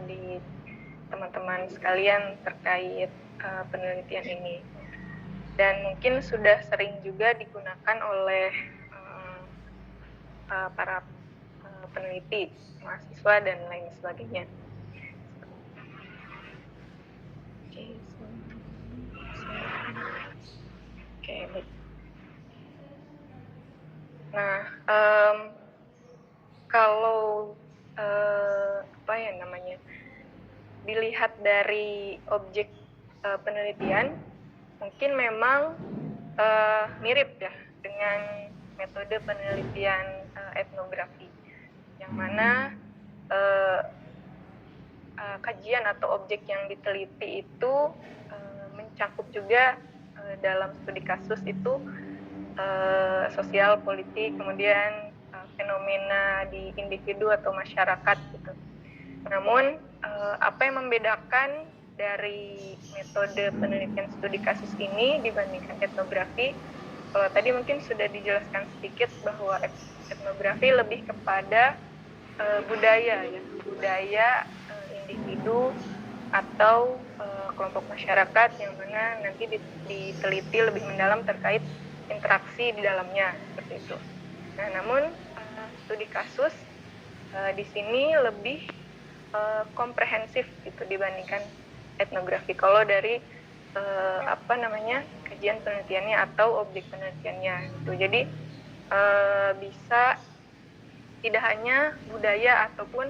di teman-teman sekalian terkait penelitian ini. Dan mungkin sudah sering juga digunakan oleh para peneliti, mahasiswa, dan lain sebagainya. Oke, baik. Nah, kalau dilihat dari objek penelitian, mungkin memang mirip ya dengan metode penelitian etnografi, yang mana kajian atau objek yang diteliti itu mencakup juga dalam studi kasus itu sosial, politik, kemudian fenomena di individu atau masyarakat gitu. Namun apa yang membedakan dari metode penelitian studi kasus ini dibandingkan etnografi, kalau tadi mungkin sudah dijelaskan sedikit bahwa etnografi lebih kepada budaya ya, budaya individu atau kelompok masyarakat yang mana nanti diteliti lebih mendalam terkait interaksi di dalamnya seperti itu. Nah, namun studi kasus di sini lebih komprehensif gitu dibandingkan etnografi. Kalau dari kajian penelitiannya atau objek penelitiannya gitu. Jadi bisa tidak hanya budaya ataupun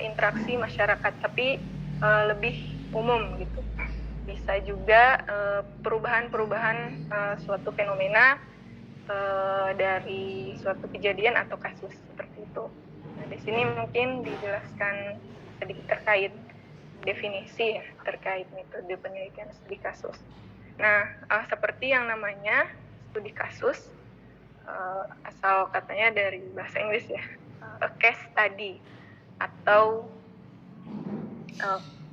interaksi masyarakat, tapi lebih umum gitu. Bisa juga perubahan-perubahan suatu fenomena dari suatu kejadian atau kasus seperti itu. Nah, di sini mungkin dijelaskan sedikit terkait definisi ya, terkait metode penelitian studi kasus. Nah, seperti yang namanya studi kasus, asal katanya dari bahasa Inggris ya, a case study atau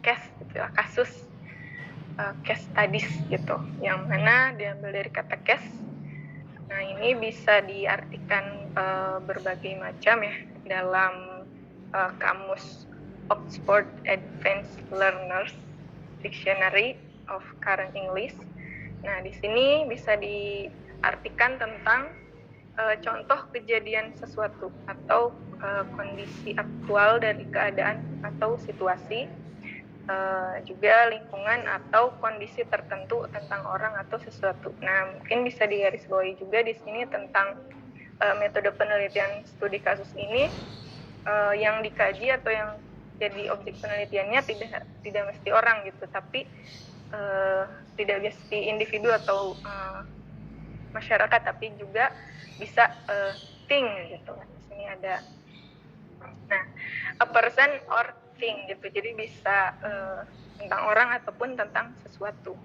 case gitu ya, kasus, case studies gitu, yang mana diambil dari kata case. Nah, ini bisa diartikan berbagai macam ya dalam kamus Oxford Advanced Learners Dictionary of Current English. Nah, di sini bisa diartikan tentang contoh kejadian sesuatu atau kondisi aktual dari keadaan atau situasi, juga lingkungan atau kondisi tertentu tentang orang atau sesuatu. Nah, mungkin bisa digarisbawahi juga di sini tentang metode penelitian studi kasus ini, yang dikaji atau yang jadi objek penelitiannya tidak mesti orang gitu, tapi tidak mesti individu atau masyarakat, tapi juga bisa thing gitu. Di sini ada, nah, a person or thing gitu. Jadi bisa tentang orang ataupun tentang sesuatu.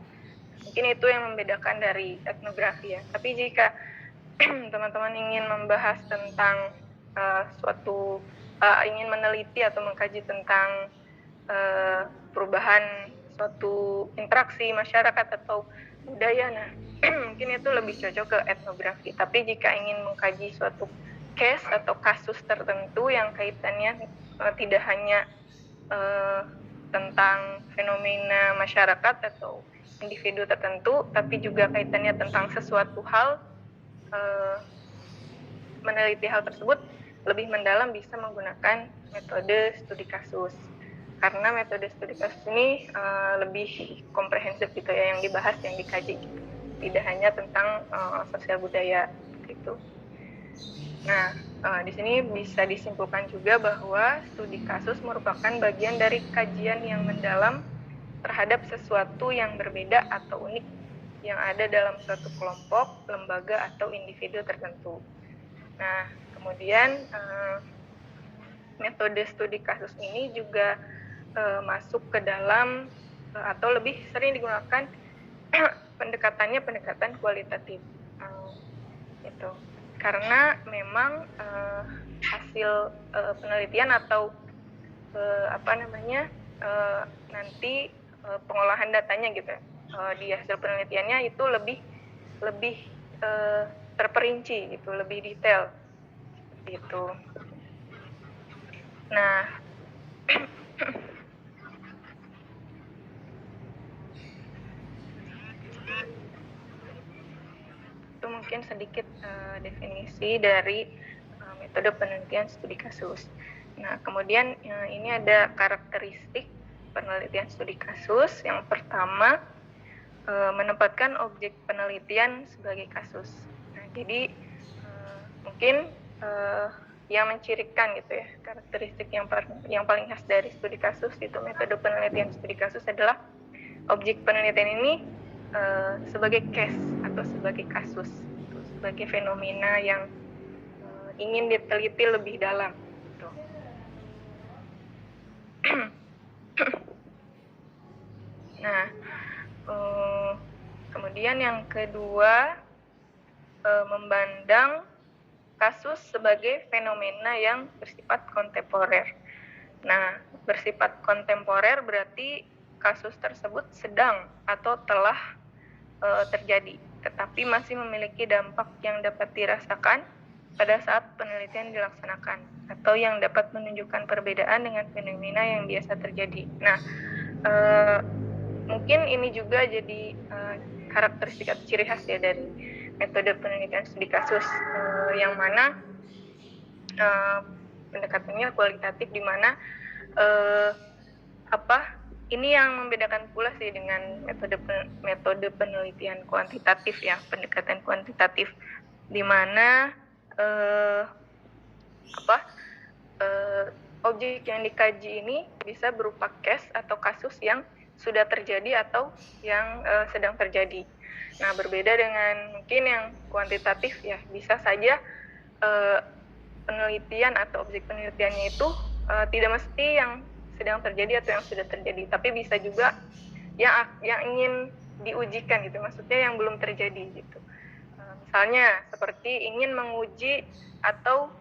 Mungkin itu yang membedakan dari etnografi ya. Tapi jika teman-teman ingin membahas tentang ingin meneliti atau mengkaji tentang perubahan suatu interaksi masyarakat atau budaya, nah mungkin itu lebih cocok ke etnografi. Tapi jika ingin mengkaji suatu case atau kasus tertentu yang kaitannya tidak hanya tentang fenomena masyarakat atau individu tertentu, tapi juga kaitannya tentang sesuatu hal, meneliti hal tersebut lebih mendalam bisa menggunakan metode studi kasus. Karena metode studi kasus ini lebih komprehensif gitu ya, yang dibahas, yang dikaji gitu. Tidak hanya tentang sosial budaya gitu. Nah, di sini bisa disimpulkan juga bahwa studi kasus merupakan bagian dari kajian yang mendalam terhadap sesuatu yang berbeda atau unik yang ada dalam suatu kelompok, lembaga, atau individu tertentu. Nah, kemudian metode studi kasus ini juga masuk ke dalam atau lebih sering digunakan pendekatan kualitatif gitu. Karena memang hasil penelitian atau nanti pengolahan datanya gitu di hasil penelitiannya itu lebih terperinci gitu, lebih detail gitu. Nah, sedikit definisi dari metode penelitian studi kasus. Nah, kemudian ini ada karakteristik penelitian studi kasus. Yang pertama, menempatkan objek penelitian sebagai kasus. Nah, jadi mungkin yang mencirikan gitu ya, karakteristik yang paling khas dari studi kasus itu metode penelitian studi kasus adalah objek penelitian ini sebagai case atau sebagai kasus, sebagai fenomena yang ingin diteliti lebih dalam. Gitu. Nah, kemudian yang kedua, memandang kasus sebagai fenomena yang bersifat kontemporer. Nah, bersifat kontemporer berarti kasus tersebut sedang atau telah terjadi, tetapi masih memiliki dampak yang dapat dirasakan pada saat penelitian dilaksanakan, atau yang dapat menunjukkan perbedaan dengan fenomena yang biasa terjadi. Nah, mungkin ini juga jadi karakteristik atau ciri khas ya dari metode penelitian studi kasus, yang mana pendekatannya kualitatif, di mana ini yang membedakan pula sih dengan metode penelitian kuantitatif ya, pendekatan kuantitatif, di mana objek yang dikaji ini bisa berupa case atau kasus yang sudah terjadi atau yang sedang terjadi. Nah, berbeda dengan mungkin yang kuantitatif ya, bisa saja penelitian atau objek penelitiannya itu tidak mesti yang sedang terjadi atau yang sudah terjadi, tapi bisa juga yang ingin diujikan gitu, maksudnya yang belum terjadi gitu. Misalnya seperti ingin menguji atau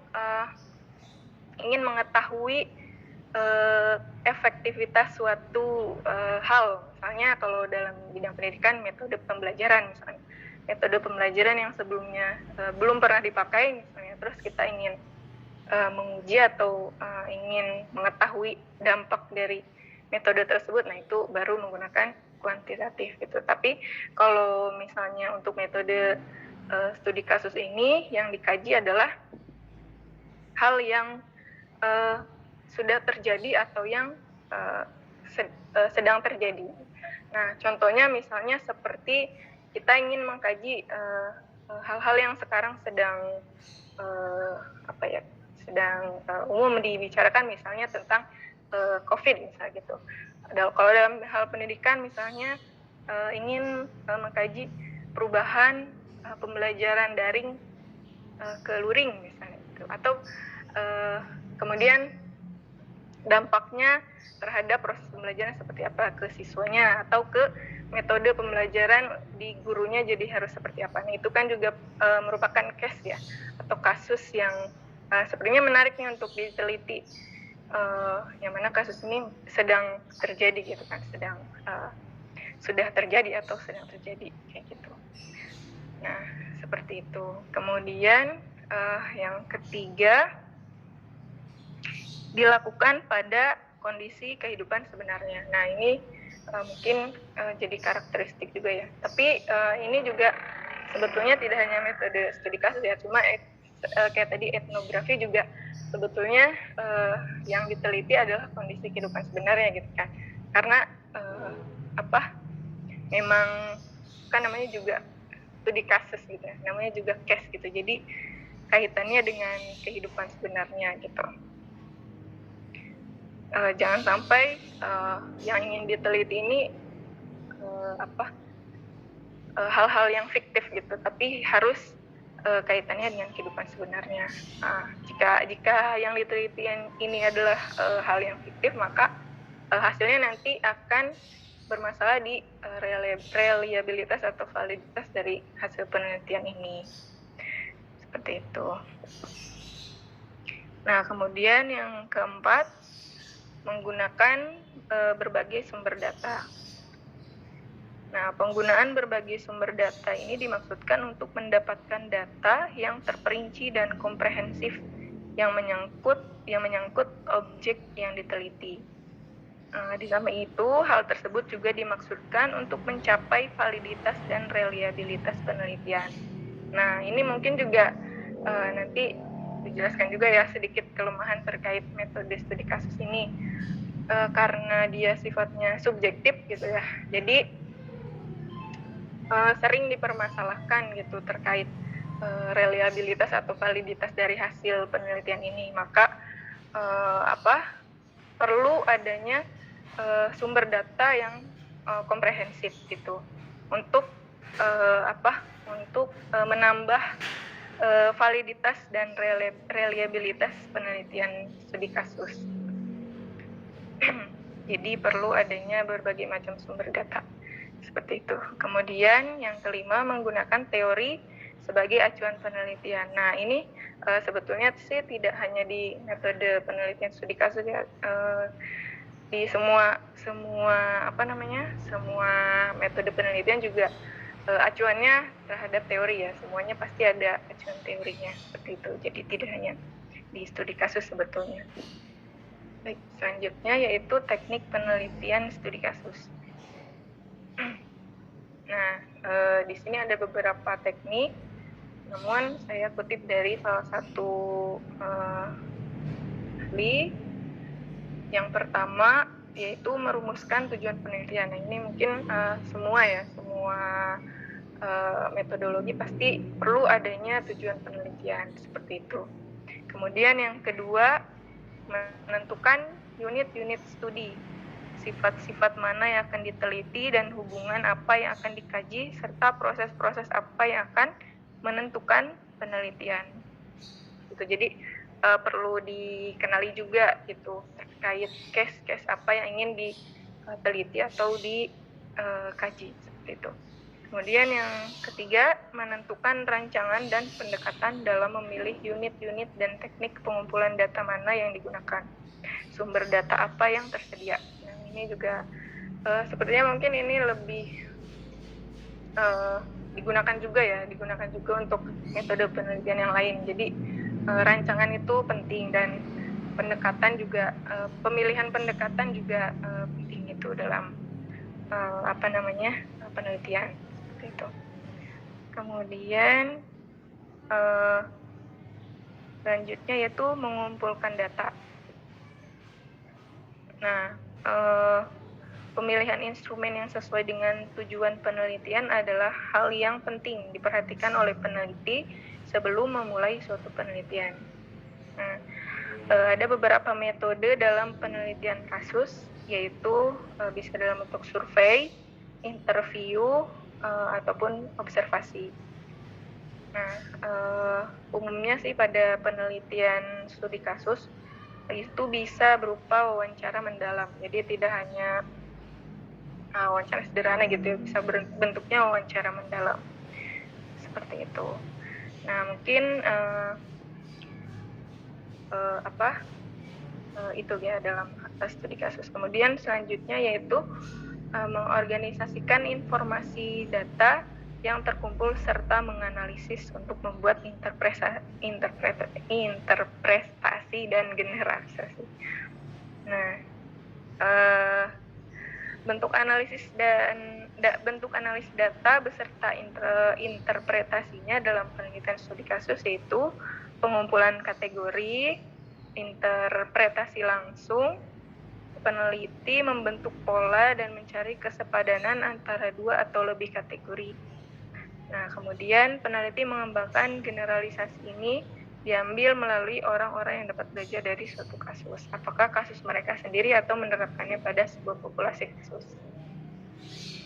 ingin mengetahui efektivitas suatu hal. Misalnya kalau dalam bidang pendidikan metode pembelajaran misalnya. Metode pembelajaran yang sebelumnya belum pernah dipakai misalnya, terus kita ingin menguji atau ingin mengetahui dampak dari metode tersebut, nah itu baru menggunakan kuantitatif gitu. Tapi kalau misalnya untuk metode studi kasus ini, yang dikaji adalah hal yang sudah terjadi atau yang sedang terjadi. Nah, contohnya misalnya seperti kita ingin mengkaji hal-hal yang sekarang sedang sedang umum dibicarakan, misalnya tentang COVID misalnya gitu. Kalau dalam hal pendidikan misalnya ingin mengkaji perubahan pembelajaran daring ke luring misalnya gitu, atau kemudian dampaknya terhadap proses pembelajaran seperti apa ke siswanya, atau ke metode pembelajaran di gurunya jadi harus seperti apa. Nah, itu kan juga merupakan case ya, atau kasus yang sepertinya menariknya untuk diteliti, yang mana kasus ini sedang terjadi gitu kan, sudah terjadi atau sedang terjadi kayak gitu. Nah, seperti itu. Kemudian yang ketiga, dilakukan pada kondisi kehidupan sebenarnya. Nah, ini mungkin jadi karakteristik juga ya. Tapi ini juga sebetulnya tidak hanya metode studi kasus ya, cuma kayak tadi etnografi juga sebetulnya yang diteliti adalah kondisi kehidupan sebenarnya gitu kan. Karena memang kan namanya juga studi kasus gitu ya, namanya juga case gitu. Jadi kaitannya dengan kehidupan sebenarnya gitu. Jangan sampai yang ingin diteliti ini hal-hal yang fiktif gitu, tapi harus kaitannya dengan kehidupan sebenarnya. Jika yang diteliti ini adalah hal yang fiktif, maka hasilnya nanti akan bermasalah di reliabilitas atau validitas dari hasil penelitian ini. Seperti itu. Nah, kemudian yang keempat, menggunakan berbagai sumber data. Nah, penggunaan berbagai sumber data ini dimaksudkan untuk mendapatkan data yang terperinci dan komprehensif yang menyangkut objek yang diteliti. Di samping itu, hal tersebut juga dimaksudkan untuk mencapai validitas dan reliabilitas penelitian. Nah, ini mungkin juga nanti dijelaskan juga ya sedikit kelemahan terkait metode studi kasus ini. Karena dia sifatnya subjektif gitu ya. Jadi sering dipermasalahkan gitu terkait reliabilitas atau validitas dari hasil penelitian ini. Maka perlu adanya sumber data yang komprehensif gitu untuk menambah validitas dan reliabilitas penelitian studi kasus. Jadi perlu adanya berbagai macam sumber data seperti itu. Kemudian yang kelima, menggunakan teori sebagai acuan penelitian. Nah, ini sebetulnya sih tidak hanya di metode penelitian studi kasus ya, di semua metode penelitian juga acuannya terhadap teori ya. Semuanya pasti ada acuan teorinya seperti itu. Jadi tidak hanya di studi kasus sebetulnya. Baik, selanjutnya yaitu teknik penelitian studi kasus. Nah, di sini ada beberapa teknik, namun saya kutip dari salah satu ahli. Yang pertama yaitu merumuskan tujuan penelitian. Nah, ini mungkin semua metodologi pasti perlu adanya tujuan penelitian seperti itu. Kemudian yang kedua, menentukan unit-unit studi, sifat-sifat mana yang akan diteliti dan hubungan apa yang akan dikaji, serta proses-proses apa yang akan menentukan penelitian. Gitu. Jadi perlu dikenali juga gitu terkait case-case apa yang ingin diteliti atau dikaji seperti itu. Kemudian yang ketiga, menentukan rancangan dan pendekatan dalam memilih unit-unit dan teknik pengumpulan data mana yang digunakan. Sumber data apa yang tersedia. Nah, ini juga sepertinya mungkin ini lebih digunakan juga untuk metode penelitian yang lain. Jadi rancangan itu penting dan pendekatan juga, pemilihan pendekatan juga penting itu dalam penelitian itu. Kemudian selanjutnya yaitu mengumpulkan data. Nah, pemilihan instrumen yang sesuai dengan tujuan penelitian adalah hal yang penting diperhatikan oleh peneliti sebelum memulai suatu penelitian. Nah, ada beberapa metode dalam penelitian kasus, yaitu bisa dalam bentuk survei, interview, ataupun observasi. Nah, umumnya sih pada penelitian studi kasus itu bisa berupa wawancara mendalam. Jadi tidak hanya wawancara sederhana gitu ya, bisa bentuknya wawancara mendalam. Seperti itu. Nah, mungkin itu ya dalam studi kasus. Kemudian selanjutnya yaitu mengorganisasikan informasi data yang terkumpul serta menganalisis untuk membuat interpretasi dan generalisasi. Nah, bentuk analisis data beserta interpretasinya dalam penelitian studi kasus yaitu pengumpulan kategori, interpretasi langsung. Peneliti membentuk pola dan mencari kesepadanan antara dua atau lebih kategori. Nah, kemudian peneliti mengembangkan generalisasi ini diambil melalui orang-orang yang dapat belajar dari suatu kasus. Apakah kasus mereka sendiri atau menerapkannya pada sebuah populasi kasus.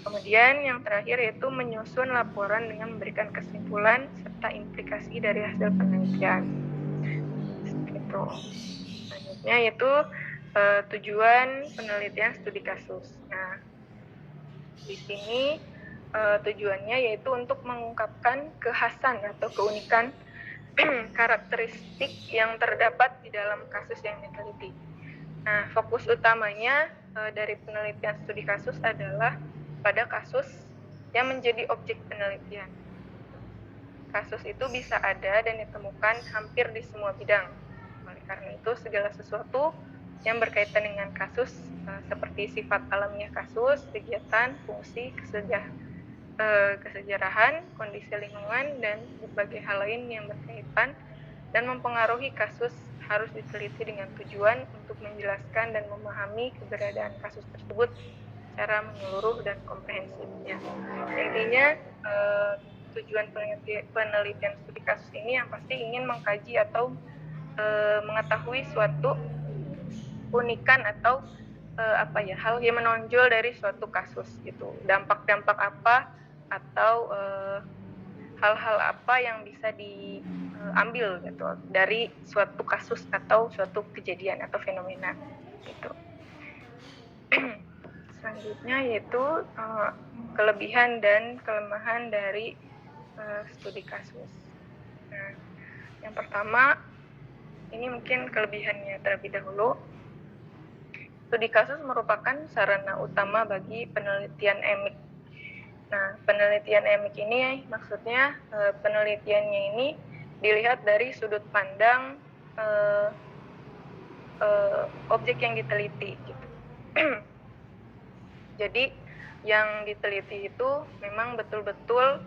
Kemudian yang terakhir yaitu menyusun laporan dengan memberikan kesimpulan serta implikasi dari hasil penelitian. Gitu. Selanjutnya yaitu tujuan penelitian studi kasus. Nah, di sini tujuannya yaitu untuk mengungkapkan kekhasan atau keunikan karakteristik yang terdapat di dalam kasus yang diteliti. Nah, fokus utamanya dari penelitian studi kasus adalah pada kasus yang menjadi objek penelitian. Kasus itu bisa ada dan ditemukan hampir di semua bidang. Oleh karena itu, segala sesuatu yang berkaitan dengan kasus seperti sifat alamiah kasus, kegiatan, fungsi, kesejarahan, kondisi lingkungan, dan berbagai hal lain yang berkaitan dan mempengaruhi kasus harus diteliti dengan tujuan untuk menjelaskan dan memahami keberadaan kasus tersebut secara menyeluruh dan komprehensif. Ya. Intinya tujuan penelitian studi kasus ini yang pasti ingin mengkaji atau mengetahui suatu keunikan atau hal yang menonjol dari suatu kasus gitu, dampak-dampak apa atau hal-hal apa yang bisa diambil gitu dari suatu kasus atau suatu kejadian atau fenomena gitu. Selanjutnya yaitu kelebihan dan kelemahan dari studi kasus. Nah, yang pertama ini mungkin kelebihannya terlebih dahulu. Studi kasus merupakan sarana utama bagi penelitian emik. Nah, penelitian emik ini maksudnya penelitiannya ini dilihat dari sudut pandang objek yang diteliti gitu. Jadi yang diteliti itu memang betul-betul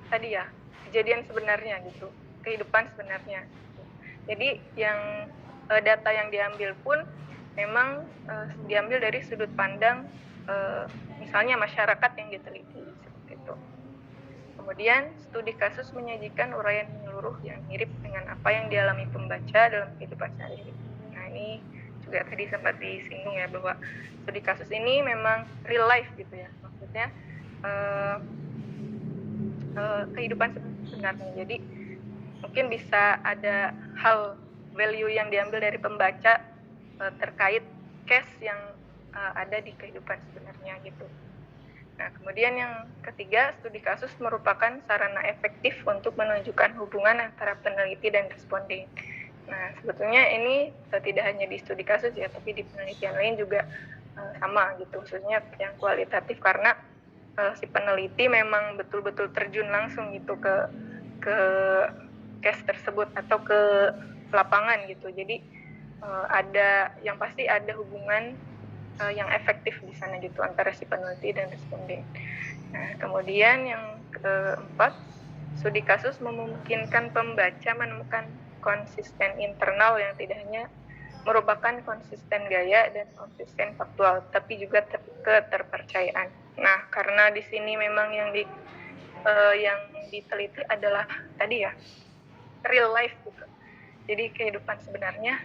tadi ya, kejadian sebenarnya gitu, kehidupan sebenarnya. Jadi yang data yang diambil pun memang diambil dari sudut pandang misalnya masyarakat yang diteliti seperti itu. Kemudian studi kasus menyajikan uraian menyeluruh yang mirip dengan apa yang dialami pembaca dalam kehidupan sehari-hari. Nah, ini juga tadi sempat disinggung ya bahwa studi kasus ini memang real life gitu ya, maksudnya kehidupan sebenarnya. Jadi mungkin bisa ada hal value yang diambil dari pembaca terkait case yang ada di kehidupan sebenarnya gitu. Nah, kemudian yang ketiga, studi kasus merupakan sarana efektif untuk menunjukkan hubungan antara peneliti dan responden. Nah, sebetulnya ini tidak hanya di studi kasus ya, tapi di penelitian lain juga sama gitu, khususnya yang kualitatif karena si peneliti memang betul-betul terjun langsung gitu ke case tersebut atau ke lapangan gitu. Jadi ada yang pasti ada hubungan yang efektif di sana gitu antara si peneliti dan responden. Nah, kemudian yang keempat, studi kasus memungkinkan pembaca menemukan konsisten internal yang tidak hanya merupakan konsisten gaya dan konsisten faktual, tapi juga keterpercayaan. Nah, karena di sini memang yang diteliti adalah tadi ya real life gitu. Jadi kehidupan sebenarnya,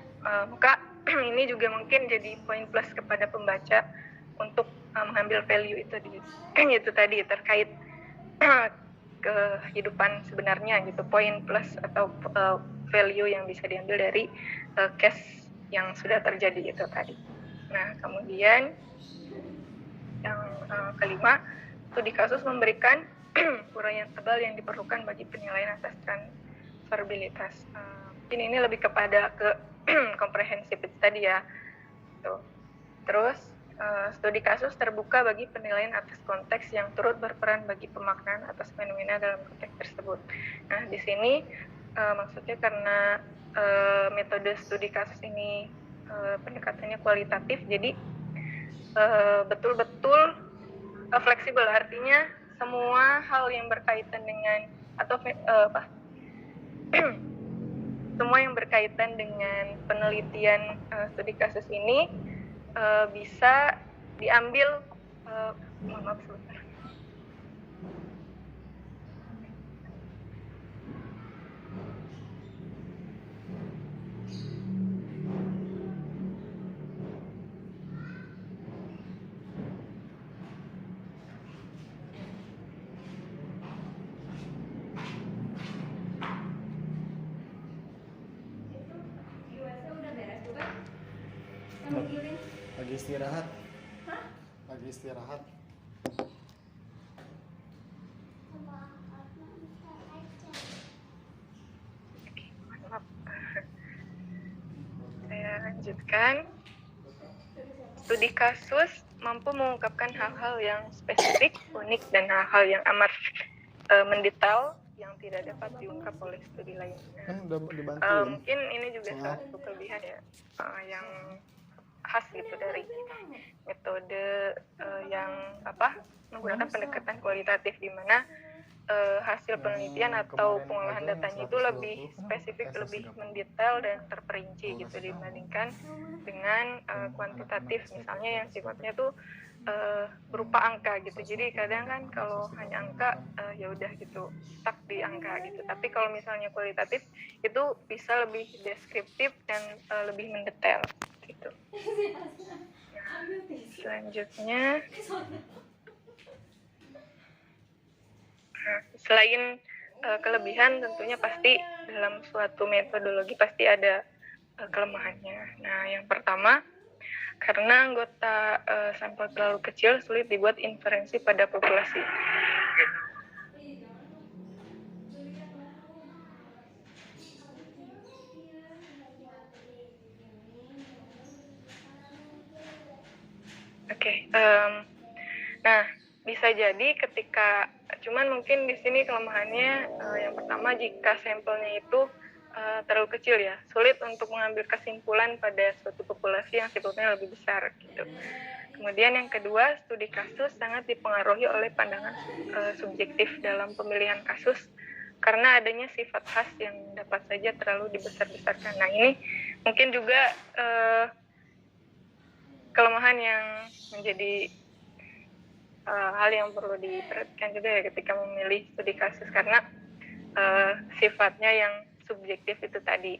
maka ini juga mungkin jadi poin plus kepada pembaca untuk mengambil value itu itu tadi terkait kehidupan sebenarnya gitu, poin plus atau value yang bisa diambil dari case yang sudah terjadi itu tadi. Nah, kemudian yang kelima, studi kasus memberikan uraian tebal yang diperlukan bagi penilaian atas transferabilitas. Mungkin ini lebih kepada ke komprehensif tadi ya. Tuh. Terus studi kasus terbuka bagi penilaian atas konteks yang turut berperan bagi pemaknaan atas fenomena dalam konteks tersebut. Nah, di sini maksudnya karena metode studi kasus ini pendekatannya kualitatif, jadi betul-betul fleksibel, artinya semua hal yang berkaitan dengan atau semua yang berkaitan dengan penelitian studi kasus ini bisa diambil maaf sebentar. Lagi istirahat. Hah? Lagi istirahat. Maaf. Saya lanjutkan. Studi kasus mampu mengungkapkan hal-hal yang spesifik, unik, dan hal-hal yang amat mendetail yang tidak dapat diungkap oleh studi lainnya. Kan udah dibantuin. Mungkin ini juga satu kelebihan ya, yang khas gitu dari metode yang menggunakan pendekatan kualitatif, di mana hasil penelitian atau pengolahan datanya itu lebih spesifik, lebih mendetail dan terperinci gitu dibandingkan dengan kuantitatif misalnya yang sifatnya tuh berupa angka gitu. Jadi kadang kan kalau hanya angka ya udah gitu stuck di angka gitu. Tapi kalau misalnya kualitatif itu bisa lebih deskriptif dan lebih mendetail gitu. Nah, selanjutnya selain kelebihan, tentunya pasti dalam suatu metodologi pasti ada kelemahannya. Nah, yang pertama, karena anggota sampel terlalu kecil, sulit dibuat inferensi pada populasi. Oke, nah bisa jadi ketika, cuman mungkin di sini kelemahannya yang pertama, jika sampelnya itu terlalu kecil ya, sulit untuk mengambil kesimpulan pada suatu populasi yang sifatnya lebih besar gitu. Kemudian yang kedua, studi kasus sangat dipengaruhi oleh pandangan subjektif dalam pemilihan kasus karena adanya sifat khas yang dapat saja terlalu dibesar-besarkan. Nah, ini mungkin juga kelemahan yang menjadi hal yang perlu diperhatikan juga ya ketika memilih studi kasus, karena sifatnya yang subjektif itu tadi,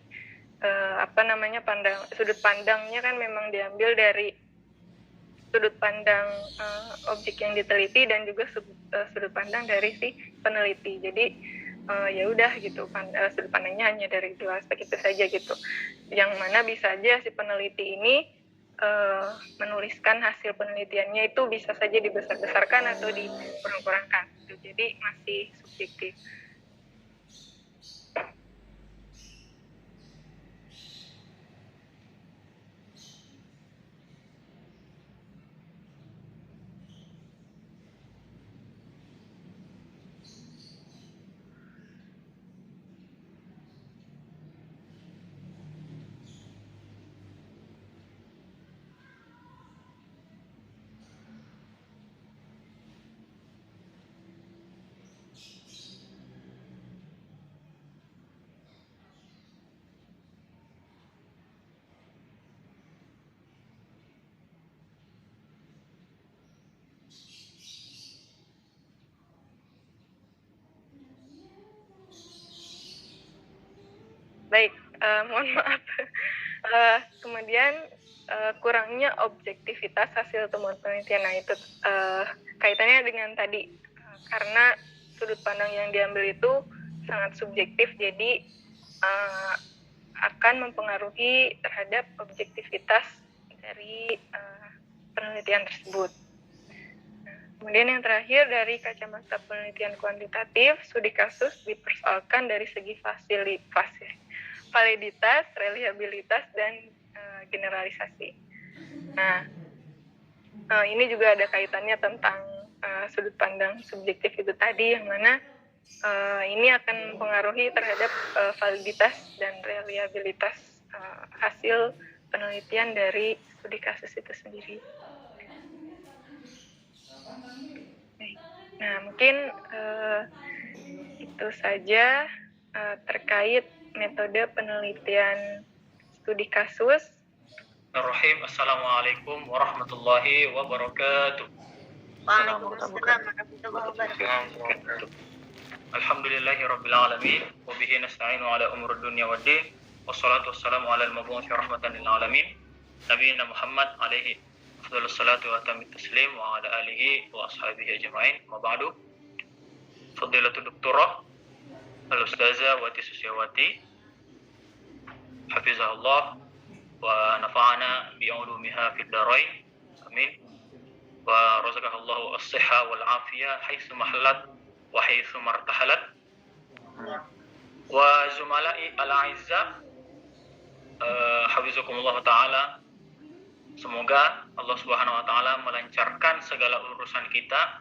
sudut pandangnya kan memang diambil dari sudut pandang objek yang diteliti dan juga sudut pandang dari si peneliti. Jadi ya udah gitu, sudut pandangnya hanya dari dua aspek itu saja gitu, yang mana bisa aja si peneliti ini menuliskan hasil penelitiannya itu bisa saja dibesar-besarkan atau dikurang-kurangkan gitu. Jadi masih subjektif. Baik, mohon maaf. Kemudian kurangnya objektivitas hasil temuan penelitian. Nah, itu kaitannya dengan tadi, karena sudut pandang yang diambil itu sangat subjektif, jadi akan mempengaruhi terhadap objektivitas dari penelitian tersebut. Kemudian yang terakhir, dari kacamata penelitian kuantitatif, studi kasus dipersoalkan dari segi validitas, reliabilitas, dan generalisasi. Nah, ini juga ada kaitannya tentang sudut pandang subjektif itu tadi, yang mana ini akan mempengaruhi terhadap validitas dan reliabilitas hasil penelitian dari studi kasus itu sendiri. Nah, mungkin itu saja terkait metode penelitian studi kasus. Assalamualaikum warahmatullahi wabarakatuh. Waalaikumsalam warahmatullahi wabarakatuh. Alhamdulillahi rabbil alamin wa bihi nasta'inu ala umuri dunya waddin wassalatu wassalamu ala al-mab'uuthi rahmatan lil alamin nabiyina Muhammad alaihi afdhalus salatu wa atamit taslim wa ala alihi wa ashabihi ajma'in. Ma ba'du. Fadilatul Doktorah Al-Ustazah Wati Susiawati hafizahullah wa nafa'ana bi'ulumiha fid darain. Amin. Wa razaqahallahu as-sihha wal afiyah haitsu mahallat wa haitsu martahalat. Wa zumala'i al-a'izza hafizakumullah ta'ala. Semoga Allah Subhanahu wa taala melancarkan segala urusan kita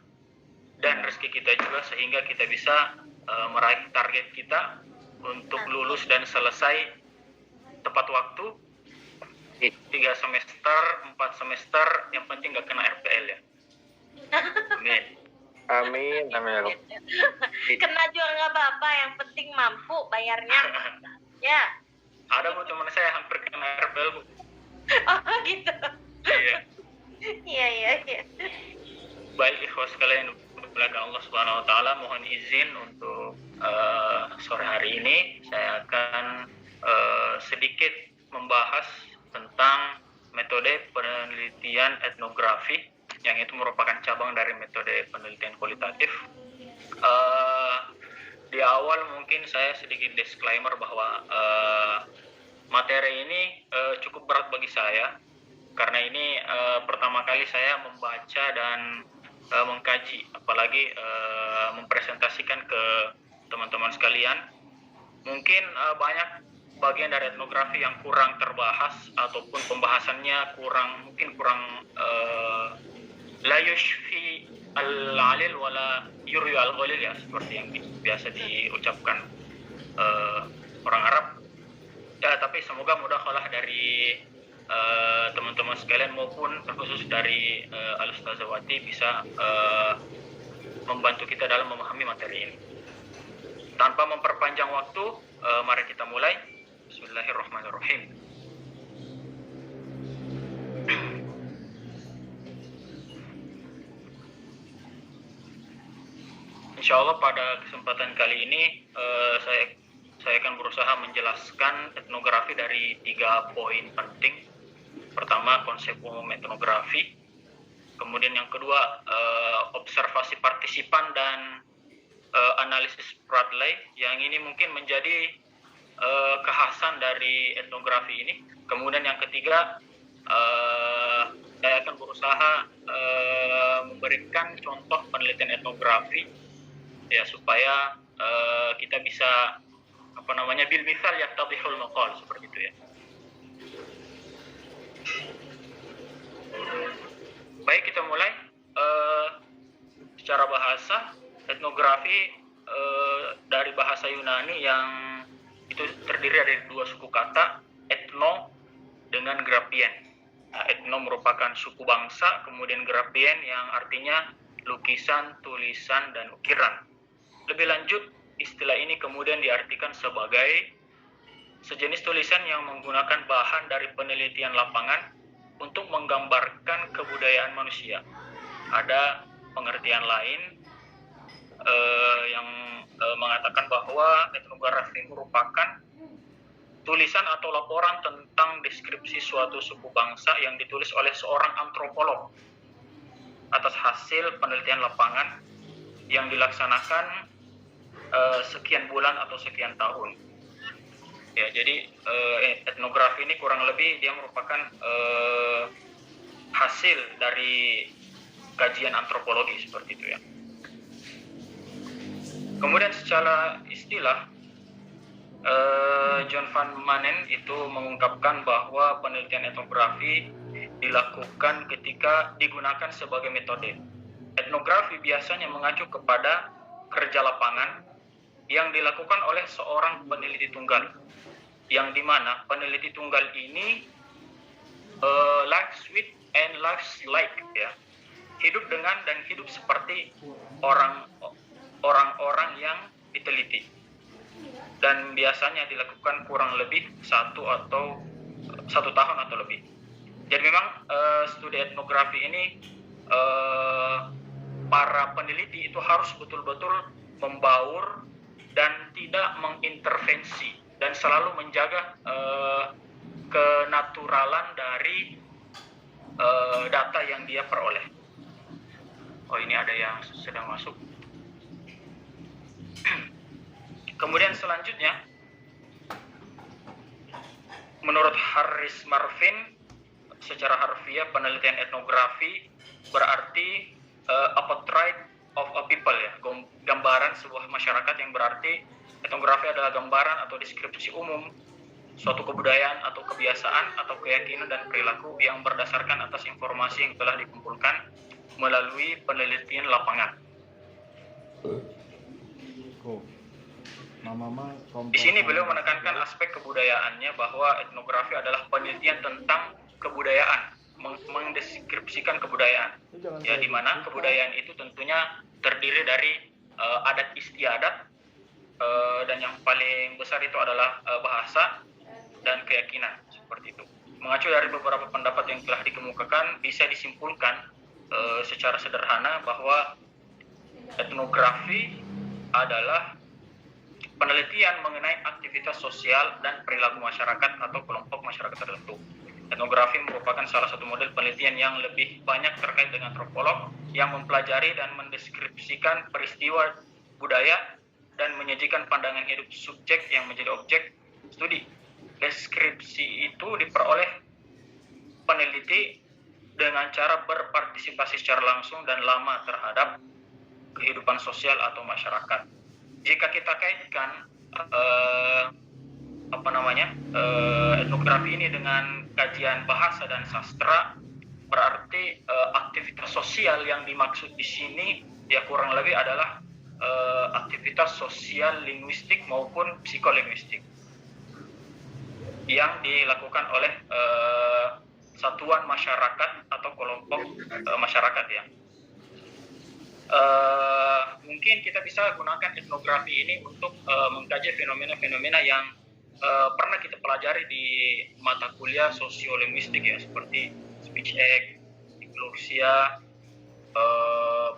dan rezeki kita juga, sehingga kita bisa meraih target kita untuk lulus dan selesai tepat waktu 3 semester semester yang penting gak kena RPL ya. Amin. Amin. Amin. Kena juga nggak apa-apa, yang penting mampu bayarnya. Ya. Ada Bu teman saya hampir kena RPL Bu. Oh gitu. Iya. Iya. Baik ikhwas sekalian dimuliakan Allah Subhanahu wa taala, mohon izin untuk sore hari ini saya akan sedikit membahas tentang metode penelitian etnografi yang itu merupakan cabang dari metode penelitian kualitatif. Di awal mungkin saya sedikit disclaimer bahwa materi ini cukup berat bagi saya karena ini pertama kali saya membaca dan mengkaji, apalagi mempresentasikan ke teman-teman sekalian. Mungkin banyak bagian dari etnografi yang kurang terbahas ataupun pembahasannya kurang la yushfi al-alil wala yuryu al-ghalil ya, seperti yang biasa diucapkan orang Arab ya. Tapi semoga mudahlah dari teman-teman sekalian maupun terkhusus dari Al-Ustazawati bisa membantu kita dalam memahami materi ini. Tanpa memperpanjang waktu, mari kita mulai. Bismillahirrahmanirrahim. Insya Allah pada kesempatan kali ini saya akan berusaha menjelaskan etnografi dari 3 poin penting. Pertama, konsep umum etnografi. Kemudian yang kedua, observasi partisipan dan analisis Bradley. Yang ini mungkin menjadi kekhasan dari etnografi ini. Kemudian yang ketiga, saya akan berusaha memberikan contoh penelitian etnografi ya, supaya kita bisa bil misal yattadihul maqal, seperti itu ya. Baik, kita mulai. Secara bahasa, etnografi dari bahasa Yunani yang itu terdiri dari 2 suku kata, etno dengan grapien. Nah, etno merupakan suku bangsa, kemudian grapien yang artinya lukisan, tulisan, dan ukiran. Lebih lanjut, istilah ini kemudian diartikan sebagai sejenis tulisan yang menggunakan bahan dari penelitian lapangan untuk menggambarkan kebudayaan manusia. Ada pengertian lain yang mengatakan bahwa etnografi merupakan tulisan atau laporan tentang deskripsi suatu suku bangsa yang ditulis oleh seorang antropolog atas hasil penelitian lapangan yang dilaksanakan sekian bulan atau sekian tahun. Ya, jadi etnografi ini kurang lebih dia merupakan hasil dari kajian antropologi, seperti itu ya. Kemudian secara istilah, John van Manen itu mengungkapkan bahwa penelitian etnografi dilakukan ketika digunakan sebagai metode. Etnografi biasanya mengacu kepada kerja lapangan yang dilakukan oleh seorang peneliti tunggal, yang dimana peneliti tunggal ini lives with and lives like ya, hidup dengan dan hidup seperti orang-orang yang diteliti, dan biasanya dilakukan kurang lebih 1 tahun atau lebih. Jadi memang studi etnografi ini para peneliti itu harus betul-betul membaur dan tidak mengintervensi dan selalu menjaga kenaturalan dari data yang dia peroleh. Oh, ini ada yang sedang masuk. Kemudian selanjutnya, menurut Harris Marvin, secara harfiah penelitian etnografi berarti a portrait of a people ya, gambaran sebuah masyarakat, yang berarti etnografi adalah gambaran atau deskripsi umum suatu kebudayaan atau kebiasaan atau keyakinan dan perilaku yang berdasarkan atas informasi yang telah dikumpulkan melalui penelitian lapangan. Di sini beliau menekankan aspek kebudayaannya, bahwa etnografi adalah penelitian tentang kebudayaan, mendeskripsikan kebudayaan. Ya, di mana kebudayaan itu tentunya terdiri dari adat istiadat, dan yang paling besar itu adalah bahasa dan keyakinan, seperti itu. Mengacu dari beberapa pendapat yang telah dikemukakan, bisa disimpulkan secara sederhana bahwa etnografi adalah penelitian mengenai aktivitas sosial dan perilaku masyarakat atau kelompok masyarakat tertentu. Etnografi merupakan salah satu model penelitian yang lebih banyak terkait dengan antropolog yang mempelajari dan mendeskripsikan peristiwa budaya dan menyajikan pandangan hidup subjek yang menjadi objek studi. Deskripsi itu diperoleh peneliti dengan cara berpartisipasi secara langsung dan lama terhadap kehidupan sosial atau masyarakat. Jika kita kaitkan etnografi ini dengan kajian bahasa dan sastra, berarti aktivitas sosial yang dimaksud di sini ya kurang lebih adalah aktivitas sosial linguistik maupun psikolinguistik yang dilakukan oleh satuan masyarakat atau kelompok masyarakat ya. Mungkin kita bisa gunakan etnografi ini untuk mengkaji fenomena-fenomena yang pernah kita pelajari di mata kuliah sosiolinguistik ya, seperti speech act, diglossia,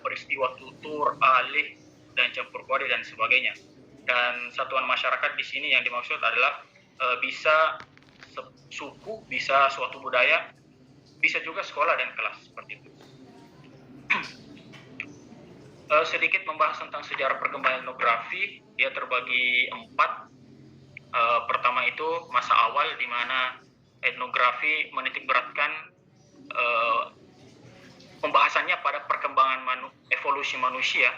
peristiwa tutur, alih, dan campur kode dan sebagainya. Dan satuan masyarakat di sini yang dimaksud adalah bisa suku, bisa suatu budaya, bisa juga sekolah dan kelas, seperti itu. Sedikit membahas tentang sejarah perkembangan etnografi, dia terbagi 4. Pertama itu masa awal di mana etnografi menitik beratkan pembahasannya pada perkembangan evolusi manusia,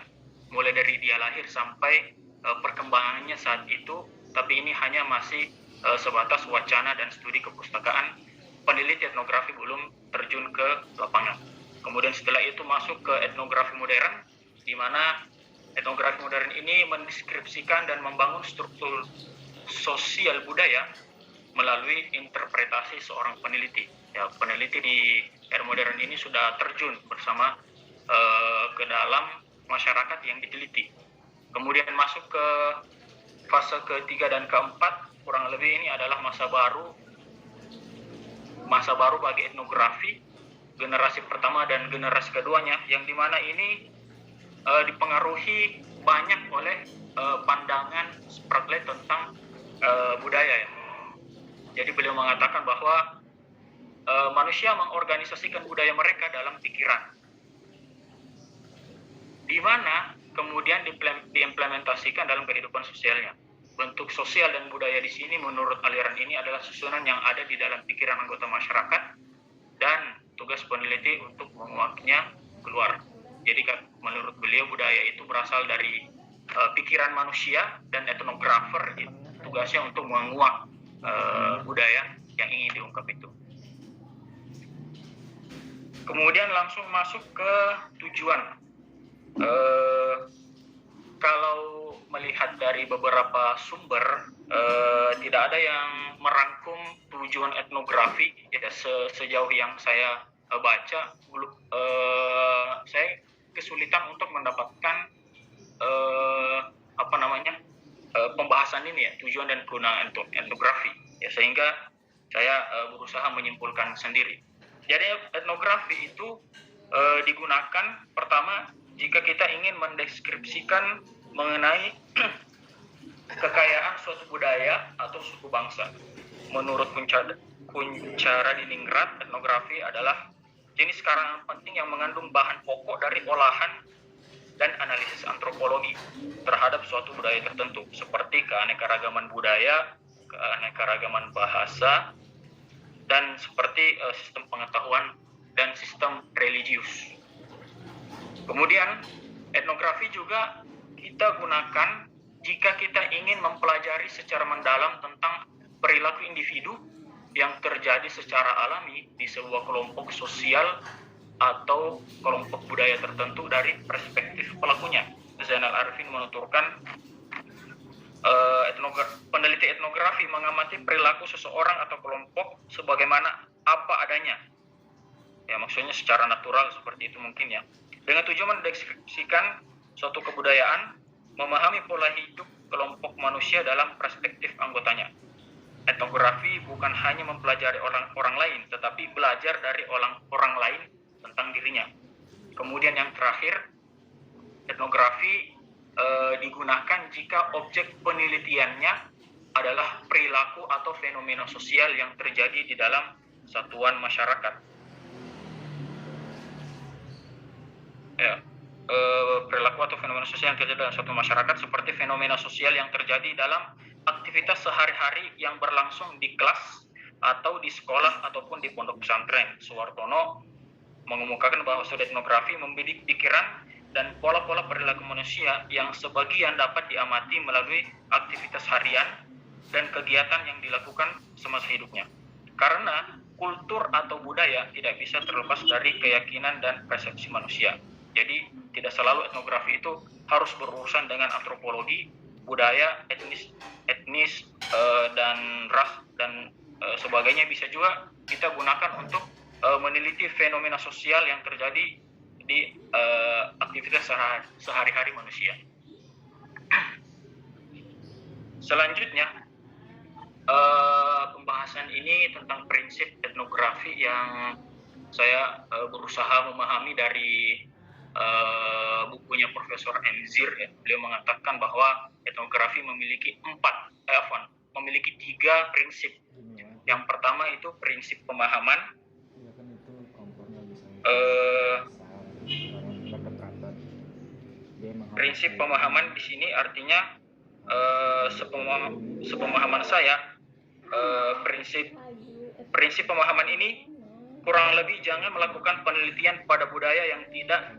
mulai dari dia lahir sampai perkembangannya saat itu, tapi ini hanya masih sebatas wacana dan studi kepustakaan. Peneliti etnografi belum terjun ke lapangan. Kemudian setelah itu masuk ke etnografi modern, di mana etnografi modern ini mendeskripsikan dan membangun struktur sosial budaya melalui interpretasi seorang peneliti. Ya, peneliti di era modern ini sudah terjun bersama ke dalam masyarakat yang diteliti. Kemudian masuk ke fase ketiga dan keempat, kurang lebih ini adalah masa baru bagi etnografi, generasi pertama dan generasi keduanya, yang dimana ini dipengaruhi banyak oleh pandangan Sprague tentang budaya ya. Jadi beliau mengatakan bahwa manusia mengorganisasikan budaya mereka dalam pikiran, di mana kemudian diimplementasikan dalam kehidupan sosialnya. Bentuk sosial dan budaya di sini menurut aliran ini adalah susunan yang ada di dalam pikiran anggota masyarakat dan tugas peneliti untuk menguaknya keluar. Jadi menurut beliau budaya itu berasal dari pikiran manusia, dan etnografer tugasnya untuk menguak budaya yang ingin diungkap itu. Kemudian langsung masuk ke tujuan. Kalau melihat dari beberapa sumber, tidak ada yang merangkum tujuan etnografi ya, sejauh yang saya baca, saya kesulitan untuk mendapatkan pembahasan ini ya, tujuan dan kegunaan etnografi ya, sehingga saya berusaha menyimpulkan sendiri. Jadi etnografi itu digunakan pertama jika kita ingin mendeskripsikan mengenai kekayaan suatu budaya atau suku bangsa. Menurut Kunchara Diningrat, etnografi adalah jenis karangan penting yang mengandung bahan pokok dari olahan dan analisis antropologi terhadap suatu budaya tertentu, seperti keanekaragaman budaya, keanekaragaman bahasa, dan seperti sistem pengetahuan dan sistem religius. Kemudian etnografi juga kita gunakan jika kita ingin mempelajari secara mendalam tentang perilaku individu yang terjadi secara alami di sebuah kelompok sosial atau kelompok budaya tertentu dari perspektif pelakunya. Zainal Arifin menuturkan, peneliti etnografi mengamati perilaku seseorang atau kelompok sebagaimana apa adanya, Ya, maksudnya secara natural seperti itu mungkin ya. Dengan tujuan mendeskripsikan suatu kebudayaan, memahami pola hidup kelompok manusia dalam perspektif anggotanya. Etnografi bukan hanya mempelajari orang lain, tetapi belajar dari orang lain tentang dirinya. Kemudian yang terakhir, etnografi digunakan jika objek penelitiannya adalah perilaku atau fenomena sosial yang terjadi di dalam satuan masyarakat. Ya, perilaku atau fenomena sosial yang terjadi dalam suatu masyarakat seperti fenomena sosial yang terjadi dalam aktivitas sehari-hari yang berlangsung di kelas atau di sekolah ataupun di pondok pesantren. Suwartono mengemukakan bahwa studi etnografi membidik pikiran dan pola-pola perilaku manusia yang sebagian dapat diamati melalui aktivitas harian dan kegiatan yang dilakukan semasa hidupnya. Karena kultur atau budaya tidak bisa terlepas dari keyakinan dan persepsi manusia. Jadi tidak selalu etnografi itu harus berurusan dengan antropologi, budaya, etnis dan ras dan sebagainya. Bisa juga kita gunakan untuk meneliti fenomena sosial yang terjadi di aktivitas sehari-hari manusia. Selanjutnya, pembahasan ini tentang prinsip etnografi yang saya berusaha memahami dari bukunya Profesor Emzir. Ya. Beliau mengatakan bahwa etnografi memiliki memiliki 3 prinsip. Yang pertama itu prinsip pemahaman. Prinsip pemahaman di sini artinya sepemahaman saya, prinsip pemahaman ini kurang lebih jangan melakukan penelitian pada budaya yang tidak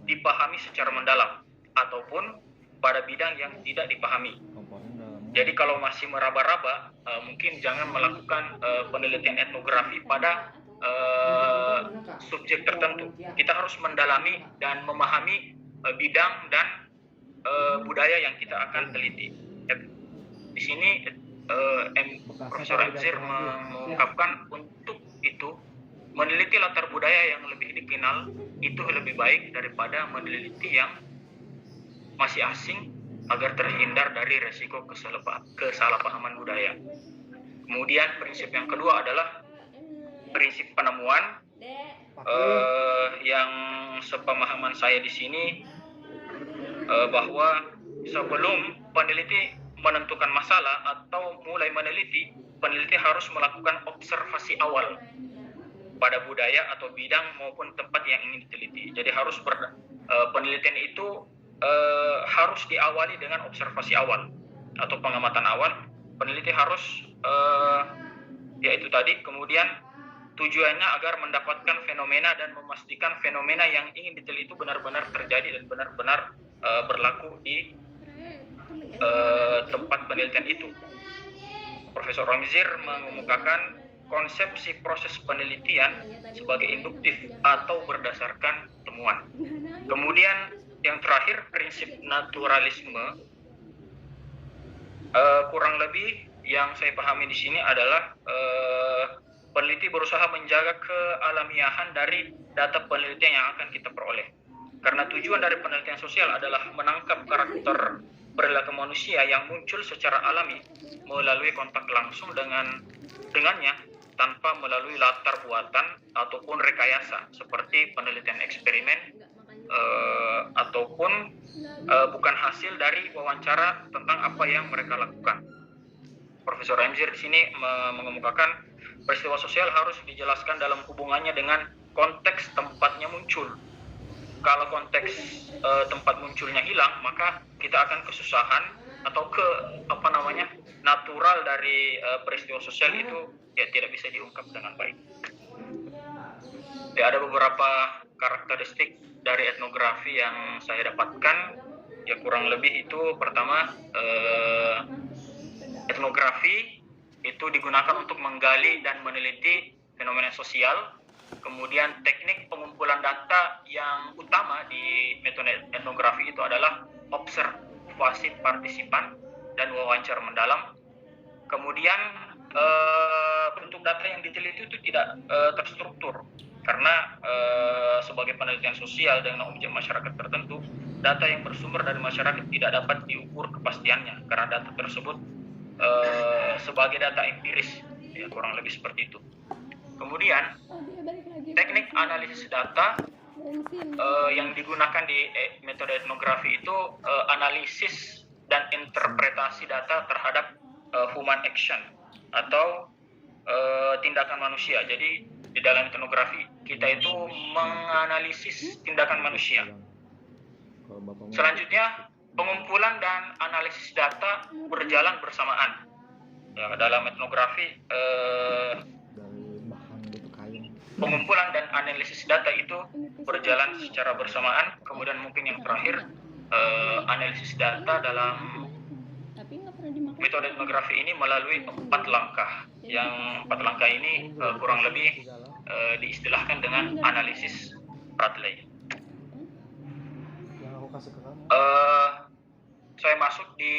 dipahami secara mendalam ataupun pada bidang yang tidak dipahami. Jadi kalau masih meraba-raba, mungkin jangan melakukan penelitian etnografi pada subjek tertentu. Kita harus mendalami dan memahami bidang dan budaya yang kita akan teliti. Di sini Profesor Emzir mengungkapkan untuk itu meneliti latar budaya yang lebih dikenal itu lebih baik daripada meneliti yang masih asing agar terhindar dari resiko kesalahpahaman budaya. Kemudian prinsip yang kedua adalah prinsip penemuan, yang sepemahaman saya di sini bahwa sebelum peneliti menentukan masalah atau mulai meneliti, peneliti harus melakukan observasi awal pada budaya atau bidang maupun tempat yang ingin diteliti. Jadi harus penelitian itu harus diawali dengan observasi awal atau pengamatan awal. Peneliti harus yaitu tadi, kemudian tujuannya agar mendapatkan fenomena dan memastikan fenomena yang ingin diteliti itu benar-benar terjadi dan benar-benar berlaku di tempat penelitian itu. Profesor Emzir mengemukakan konsepsi proses penelitian sebagai induktif atau berdasarkan temuan. Kemudian yang terakhir prinsip naturalisme, kurang lebih yang saya pahami di sini adalah peneliti berusaha menjaga kealamiahan dari data penelitian yang akan kita peroleh. Karena tujuan dari penelitian sosial adalah menangkap karakter perilaku manusia yang muncul secara alami melalui kontak langsung dengannya tanpa melalui latar buatan ataupun rekayasa seperti penelitian eksperimen ataupun bukan hasil dari wawancara tentang apa yang mereka lakukan. Profesor Emzir di sini mengemukakan peristiwa sosial harus dijelaskan dalam hubungannya dengan konteks tempatnya muncul. Kalau konteks tempat munculnya hilang, maka kita akan kesusahan atau natural dari peristiwa sosial itu ya tidak bisa diungkap dengan baik. Ya, ada beberapa karakteristik dari etnografi yang saya dapatkan. Ya, kurang lebih itu pertama, etnografi itu digunakan untuk menggali dan meneliti fenomena sosial. Kemudian teknik pengumpulan data yang utama di metode etnografi itu adalah observasi partisipan dan wawancara mendalam. Kemudian bentuk data yang diteliti itu tidak terstruktur, karena sebagai penelitian sosial dengan objek masyarakat tertentu, data yang bersumber dari masyarakat tidak dapat diukur kepastiannya karena data tersebut sebagai data empiris, ya, kurang lebih seperti itu. Kemudian teknik analisis data yang digunakan di metode etnografi itu analisis dan interpretasi data terhadap human action atau tindakan manusia. Jadi di dalam etnografi kita itu menganalisis tindakan manusia. Selanjutnya pengumpulan dan analisis data berjalan bersamaan. Ya, dalam etnografi pengumpulan dan analisis data itu berjalan secara bersamaan. Kemudian mungkin yang terakhir analisis data dalam metode etnografi ini melalui 4 langkah. Yang 4 langkah ini kurang lebih diistilahkan dengan analisis Bradley. Saya masuk di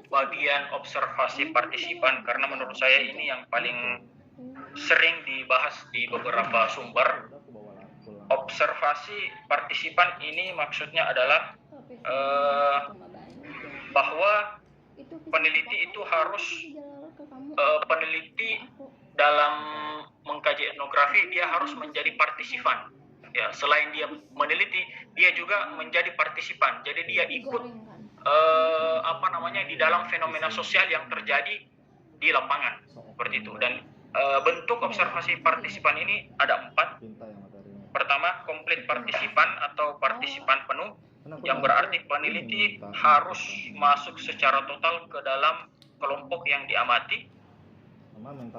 bagian observasi partisipan karena menurut saya ini yang paling sering dibahas di beberapa sumber. Observasi partisipan ini maksudnya adalah bahwa peneliti itu harus peneliti dalam mengkaji etnografi dia harus menjadi partisipan. Ya, selain dia meneliti, dia juga menjadi partisipan. Jadi dia ikut di dalam fenomena sosial yang terjadi di lapangan seperti itu. Dan bentuk observasi partisipan ini ada 4. Pertama, komplit partisipan atau partisipan penuh, yang berarti peneliti harus masuk secara total ke dalam kelompok yang diamati,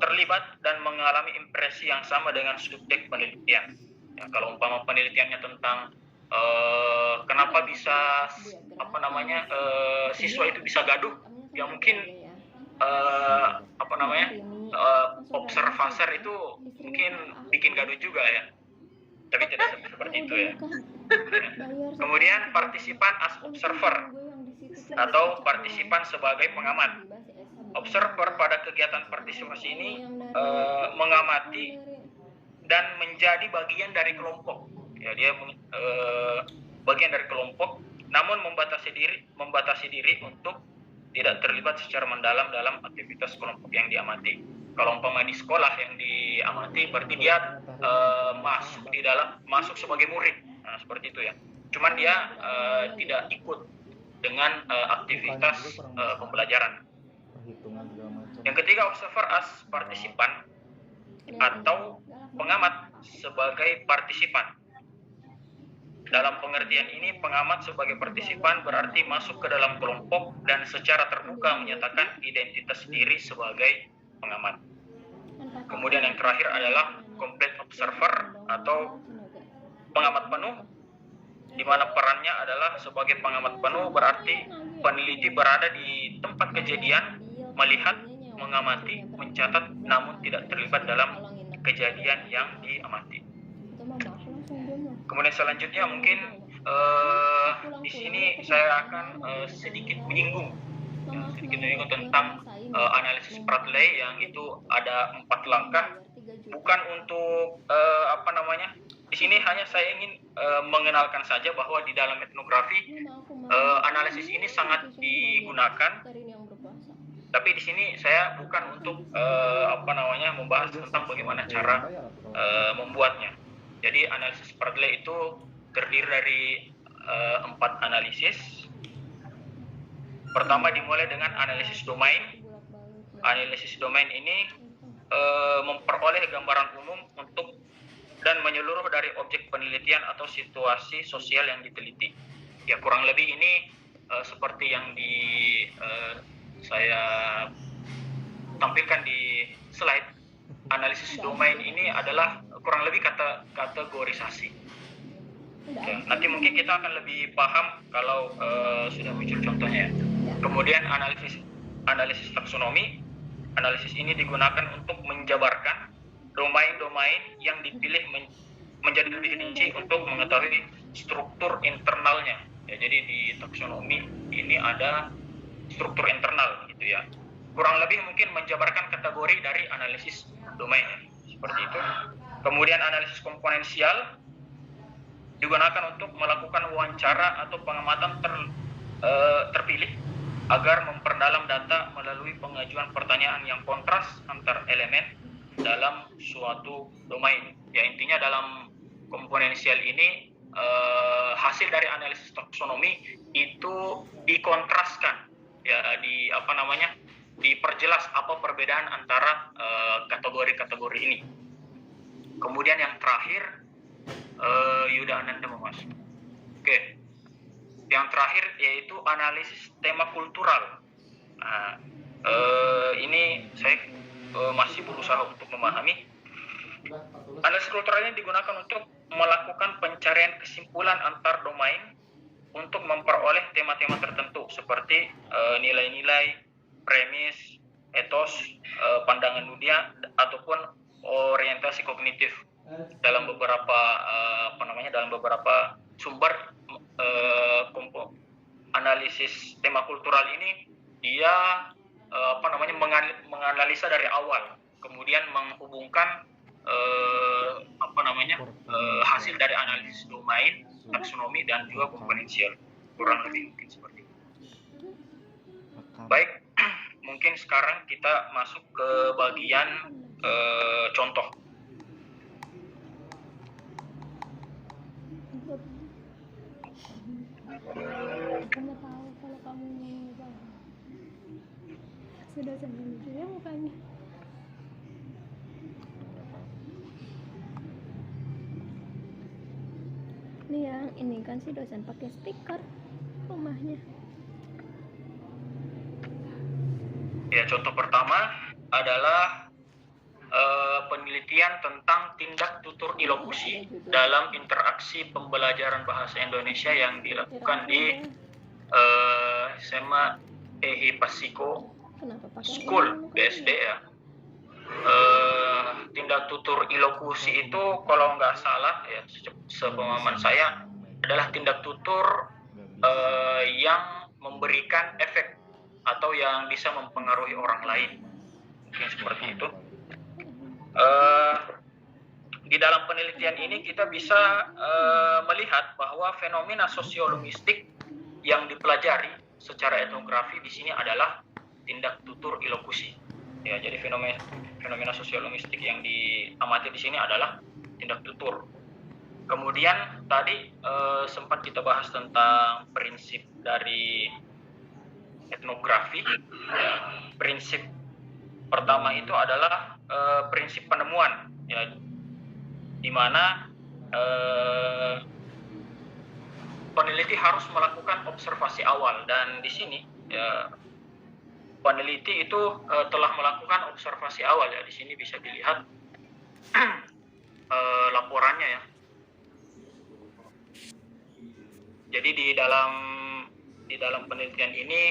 terlibat dan mengalami impresi yang sama dengan subjek penelitian. Ya, kalau umpama penelitiannya tentang kenapa bisa siswa itu bisa gaduh, ya mungkin observaser itu mungkin bikin gaduh juga ya, tapi tidak seperti itu ya. Kemudian partisipan as observer atau partisipan sebagai pengamat. Observer pada kegiatan partisipasi ini mengamati dan menjadi bagian dari kelompok. Ya, dia bagian dari kelompok, namun membatasi diri untuk tidak terlibat secara mendalam dalam aktivitas kelompok yang diamati. Kalau umpama di sekolah yang diamati, berarti dia masuk sebagai murid, nah, seperti itu ya. Cuman dia tidak ikut dengan aktivitas pembelajaran. Yang ketiga, observer as partisipan atau pengamat sebagai partisipan. Dalam pengertian ini, pengamat sebagai partisipan berarti masuk ke dalam kelompok dan secara terbuka menyatakan identitas diri sebagai pengamat. Kemudian yang terakhir adalah complete observer atau pengamat penuh, di mana perannya adalah sebagai pengamat penuh berarti peneliti berada di tempat kejadian, melihat, mengamati, mencatat, namun tidak terlibat dalam kejadian yang diamati. Kemudian selanjutnya mungkin di sini saya akan sedikit menyinggung tentang analisis Bradley yang itu ada 4 langkah. Bukan untuk di sini hanya saya ingin mengenalkan saja bahwa di dalam etnografi analisis ini sangat digunakan. Tapi di sini saya bukan untuk membahas tentang bagaimana cara membuatnya. Jadi analisis Bradley itu terdiri dari 4 analisis. Pertama dimulai dengan analisis domain. Analisis domain ini memperoleh gambaran umum untuk dan menyeluruh dari objek penelitian atau situasi sosial yang diteliti. Ya, kurang lebih ini seperti yang saya tampilkan di slide. Analisis domain ini adalah kurang lebih kategorisasi. Ya, nanti mungkin kita akan lebih paham kalau sudah muncul contohnya. Kemudian analisis taksonomi. Analisis ini digunakan untuk menjabarkan domain-domain yang dipilih menjadi lebih rinci untuk mengetahui struktur internalnya. Ya, jadi di taksonomi ini ada struktur internal gitu ya. Kurang lebih mungkin menjabarkan kategori dari analisis domain seperti itu. Kemudian analisis komponensial digunakan untuk melakukan wawancara atau pengamatan terpilih agar memperdalam data melalui pengajuan pertanyaan yang kontras antar elemen dalam suatu domain. Ya, intinya dalam komponensial ini hasil dari analisis taksonomi itu dikontraskan, ya, diperjelas apa perbedaan antara kategori-kategori ini. Kemudian yang terakhir, Yuda Ananda Mas. Oke. Yang terakhir yaitu analisis tema kultural. Nah, ini saya masih berusaha untuk memahami. Analisis kultural ini digunakan untuk melakukan pencarian kesimpulan antar domain untuk memperoleh tema-tema tertentu seperti nilai-nilai, premis, etos, pandangan dunia ataupun orientasi kognitif. Dalam beberapa dalam beberapa sumber analisis tema kultural ini dia menganalisa dari awal, kemudian menghubungkan hasil dari analisis domain, taksonomi dan juga komponensial, kurang lebih mungkin seperti itu. Baik, mungkin sekarang kita masuk ke bagian contoh. Karena tahu kalau kamu mau sudah sambil ya mukanya. Nih yang ini kan si dosen pakai stiker rumahnya. Ya, contoh pertama adalah penelitian tentang tindak tutur ilokusi dalam interaksi pembelajaran bahasa Indonesia yang dilakukan di SMA EHI Pasiko School BSD ya. Tindak tutur ilokusi itu kalau nggak salah ya, sepemahaman saya adalah tindak tutur yang memberikan efek atau yang bisa mempengaruhi orang lain, mungkin seperti itu. Di dalam penelitian ini kita bisa melihat bahwa fenomena sosiolinguistik yang dipelajari secara etnografi di sini adalah tindak tutur ilokusi. Ya, jadi fenomena sosiolinguistik yang diamati di sini adalah tindak tutur. Kemudian tadi sempat kita bahas tentang prinsip dari etnografi. Ya, prinsip pertama itu adalah prinsip penemuan, ya, di mana peneliti harus melakukan observasi awal, dan di sini ya, peneliti itu telah melakukan observasi awal ya. Di sini bisa dilihat laporannya ya. Jadi di dalam penelitian ini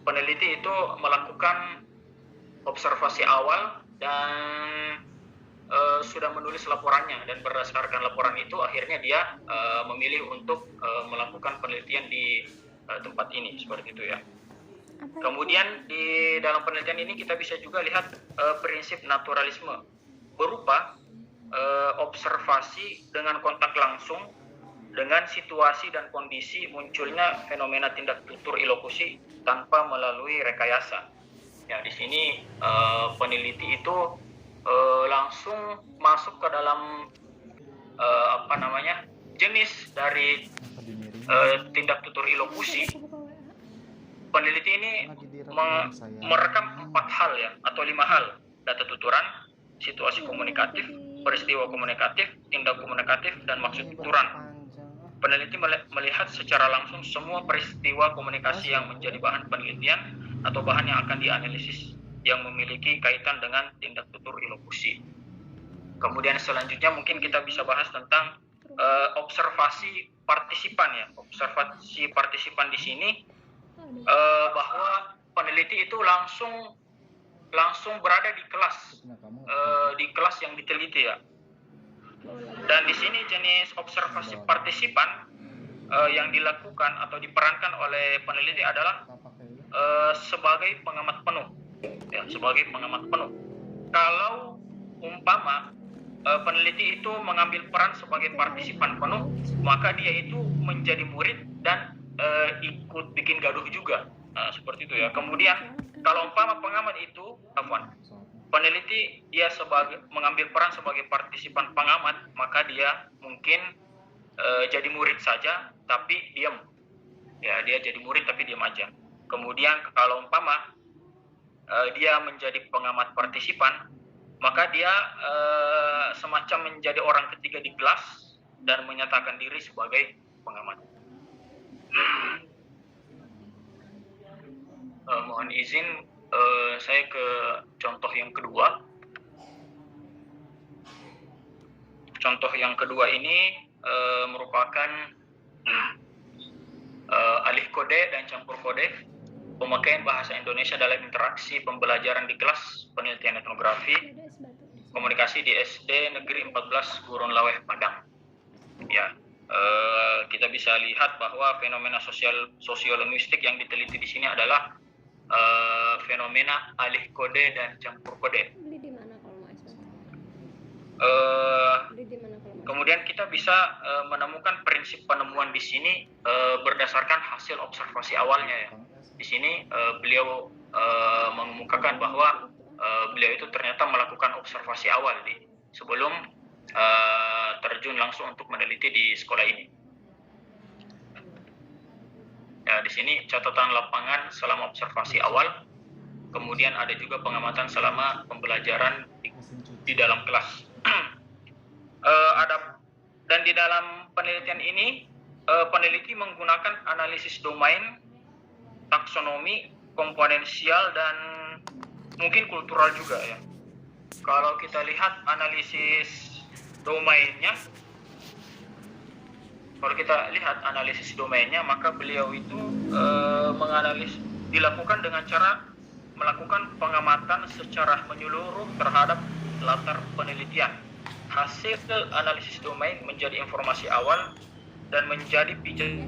peneliti itu melakukan observasi awal dan sudah menulis laporannya, dan berdasarkan laporan itu akhirnya dia memilih untuk melakukan penelitian di tempat ini, seperti itu ya. Kemudian di dalam penelitian ini kita bisa juga lihat prinsip naturalisme berupa observasi dengan kontak langsung dengan situasi dan kondisi munculnya fenomena tindak tutur ilokusi tanpa melalui rekayasa. Ya, di sini peneliti itu langsung masuk ke dalam jenis dari tindak tutur ilokusi. Peneliti ini merekam 4 hal ya, atau 5 hal: data tuturan, situasi komunikatif, peristiwa komunikatif, tindak komunikatif, dan maksud tuturan. Peneliti melihat secara langsung semua peristiwa komunikasi yang menjadi bahan penelitian atau bahan yang akan dianalisis yang memiliki kaitan dengan tindak tutur ilokusi. Kemudian selanjutnya mungkin kita bisa bahas tentang observasi partisipan ya. Observasi partisipan di sini bahwa peneliti itu langsung berada di kelas yang diteliti ya. Dan di sini jenis observasi partisipan yang dilakukan atau diperankan oleh peneliti adalah sebagai pengamat penuh. ya, sebagai pengamat penuh. Kalau umpama peneliti itu mengambil peran sebagai partisipan penuh, maka dia itu menjadi murid dan ikut bikin gaduh juga. Seperti itu ya. Kemudian kalau umpama pengamat itu, peneliti dia mengambil peran sebagai partisipan pengamat, maka dia mungkin jadi murid saja tapi diam. Ya, dia jadi murid tapi diam aja. Kemudian kalau umpama dia menjadi pengamat partisipan, maka dia semacam menjadi orang ketiga di kelas dan menyatakan diri sebagai pengamat. Mohon izin, saya ke contoh yang kedua. Contoh yang kedua ini merupakan alih kode dan campur kode, pemakaian bahasa Indonesia dalam interaksi pembelajaran di kelas penelitian etnografi komunikasi di SD Negeri 14 Gurun Laweh Padang. Ya, kita bisa lihat bahwa fenomena sosiolinguistik yang diteliti di sini adalah fenomena alih kode dan campur kode. Beli di mana kalau mau S1? Beli di mana kalau mau? Kemudian kita bisa menemukan prinsip penemuan di sini berdasarkan hasil observasi awalnya ya. Di sini beliau mengemukakan bahwa beliau itu ternyata melakukan observasi awal sebelum terjun langsung untuk meneliti di sekolah ini. Ya, di sini catatan lapangan selama observasi awal, kemudian ada juga pengamatan selama pembelajaran di dalam kelas. Dan di dalam penelitian ini, peneliti menggunakan analisis domain, taksonomi, komponensial, dan mungkin kultural juga ya. Kalau kita lihat analisis domainnya, maka beliau itu dilakukan dengan cara melakukan pengamatan secara menyeluruh terhadap latar penelitian. Hasil analisis domain menjadi informasi awal dan menjadi pijakan.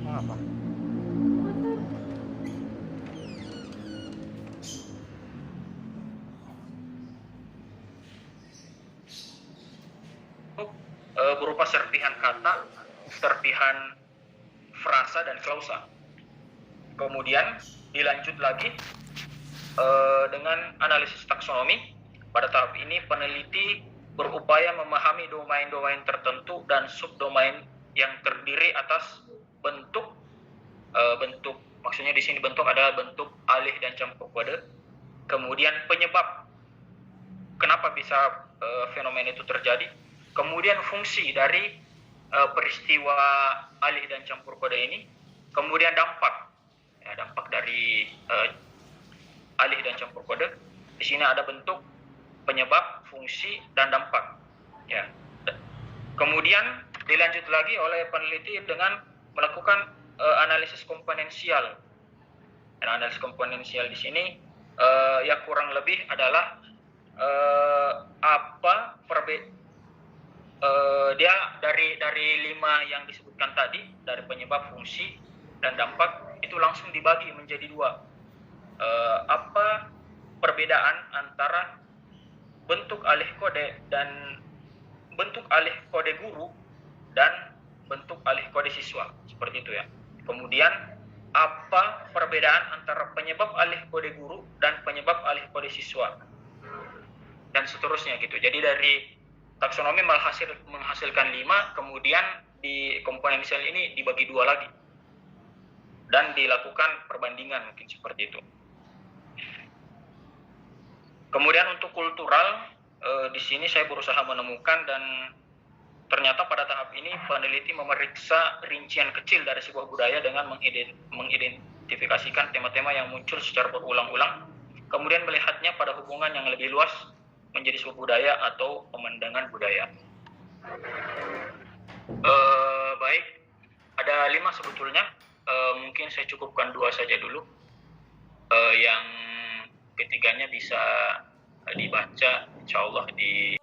Apa? Berupa serpihan kata, serpihan frasa dan klausa. Kemudian dilanjut lagi dengan analisis taksonomi. Pada tahap ini peneliti berupaya memahami domain-domain tertentu dan subdomain yang terdiri atas bentuk, maksudnya di sini bentuk adalah bentuk alih dan campur kode. Kemudian penyebab kenapa bisa fenomena itu terjadi. Kemudian fungsi dari peristiwa alih dan campur kode ini. Kemudian dampak dari alih dan campur kode. Di sini ada bentuk, penyebab, fungsi, dan dampak. Ya. Kemudian dilanjut lagi oleh peneliti dengan melakukan analisis komponensial. Dan analisis komponensial di sini ya kurang lebih adalah dia dari 5 yang disebutkan tadi, dari penyebab, fungsi, dan dampak, itu langsung dibagi menjadi 2. Apa perbedaan antara bentuk alih kode dan bentuk alih kode guru dan bentuk alih kode siswa, seperti itu ya. Kemudian apa perbedaan antara penyebab alih kode guru dan penyebab alih kode siswa, dan seterusnya gitu. Jadi dari taksonomi menghasilkan 5, kemudian di komponensial ini dibagi 2 lagi dan dilakukan perbandingan, mungkin seperti itu. Kemudian untuk kultural, di sini saya berusaha menemukan, dan ternyata pada tahap ini peneliti memeriksa rincian kecil dari sebuah budaya dengan mengidentifikasikan tema-tema yang muncul secara berulang-ulang, kemudian melihatnya pada hubungan yang lebih luas menjadi sebuah budaya atau pemandangan budaya. Baik, ada 5 sebetulnya. Mungkin saya cukupkan 2 saja dulu. Yang ketiganya bisa dibaca insya Allah di